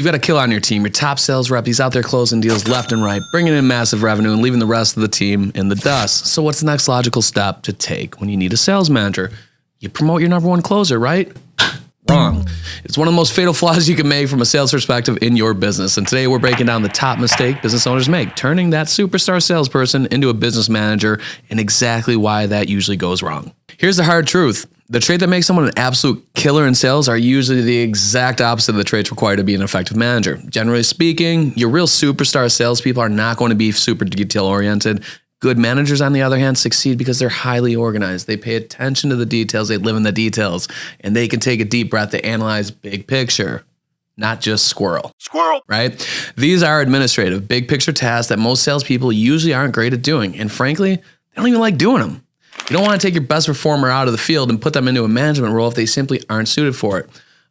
You've got a killer on your team. Your top sales rep, he's out there closing deals left and right, bringing in massive revenue and leaving the rest of the team in the dust. So what's the next logical step to take when you need a sales manager? You promote your number one closer, right? Wrong. It's one of the most fatal flaws you can make from a sales perspective in your business. And today we're breaking down the top mistake business owners make, turning that superstar salesperson into a business manager and exactly why that usually goes wrong. Here's the hard truth. The trait that makes someone an absolute killer in sales are usually the exact opposite of the traits required to be an effective manager. Generally speaking, your real superstar salespeople are not going to be super detail-oriented. Good managers, on the other hand, succeed because they're highly organized. They pay attention to the details, they live in the details, and they can take a deep breath to analyze big picture, not just squirrel. Squirrel! Right? These are administrative, big picture tasks that most salespeople usually aren't great at doing, and frankly, they don't even like doing them. You don't want to take your best performer out of the field and put them into a management role if they simply aren't suited for it.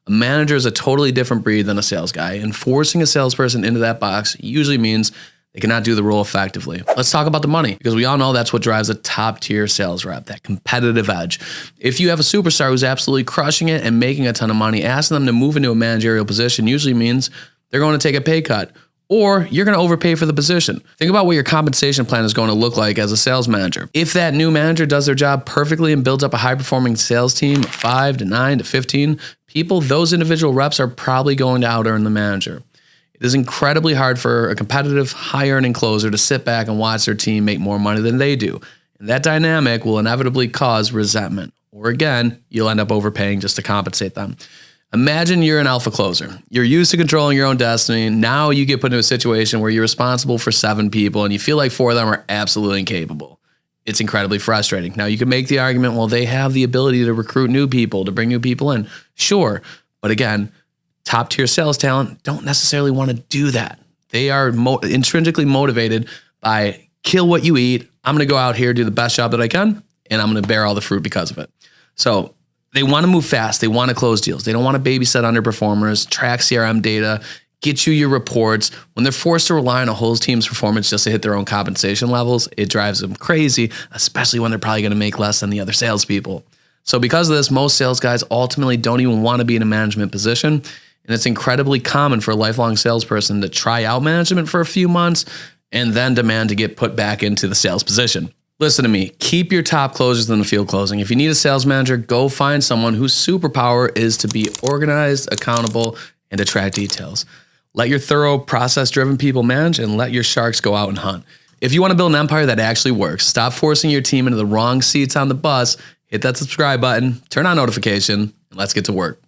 A manager is a totally different breed than a sales guy, and forcing a salesperson into that box usually means they cannot do the role effectively. Let's talk about the money, because we all know that's what drives a top-tier sales rep, that competitive edge. If you have a superstar who's absolutely crushing it and making a ton of money, asking them to move into a managerial position usually means they're going to take a pay cut, or you're going to overpay for the position. Think about what your compensation plan is going to look like as a sales manager. If that new manager does their job perfectly and builds up a high-performing sales team of 5 to 9 to 15 people, those individual reps are probably going to out-earn the manager. It is incredibly hard for a competitive, high-earning closer to sit back and watch their team make more money than they do. And that dynamic will inevitably cause resentment. Or again, you'll end up overpaying just to compensate them. Imagine you're an alpha closer. You're used to controlling your own destiny. Now you get put into a situation where you're responsible for 7 people and you feel like 4 of them are absolutely incapable. It's incredibly frustrating. Now you can make the argument, well, they have the ability to recruit new people, to bring new people in. Sure. But again, top tier sales talent don't necessarily want to do that. They are intrinsically motivated by kill what you eat. I'm going to go out here, do the best job that I can, and I'm going to bear all the fruit because of it. So they want to move fast. They want to close deals. They don't want to babysit underperformers, track CRM data, get you your reports. When they're forced to rely on a whole team's performance just to hit their own compensation levels, it drives them crazy, especially when they're probably going to make less than the other salespeople. So because of this, most sales guys ultimately don't even want to be in a management position. And it's incredibly common for a lifelong salesperson to try out management for a few months and then demand to get put back into the sales position. Listen to me, keep your top closers in the field closing. If you need a sales manager, go find someone whose superpower is to be organized, accountable, and to track details. Let your thorough, process-driven people manage and let your sharks go out and hunt. If you want to build an empire that actually works, stop forcing your team into the wrong seats on the bus, hit that subscribe button, turn on notification, and let's get to work.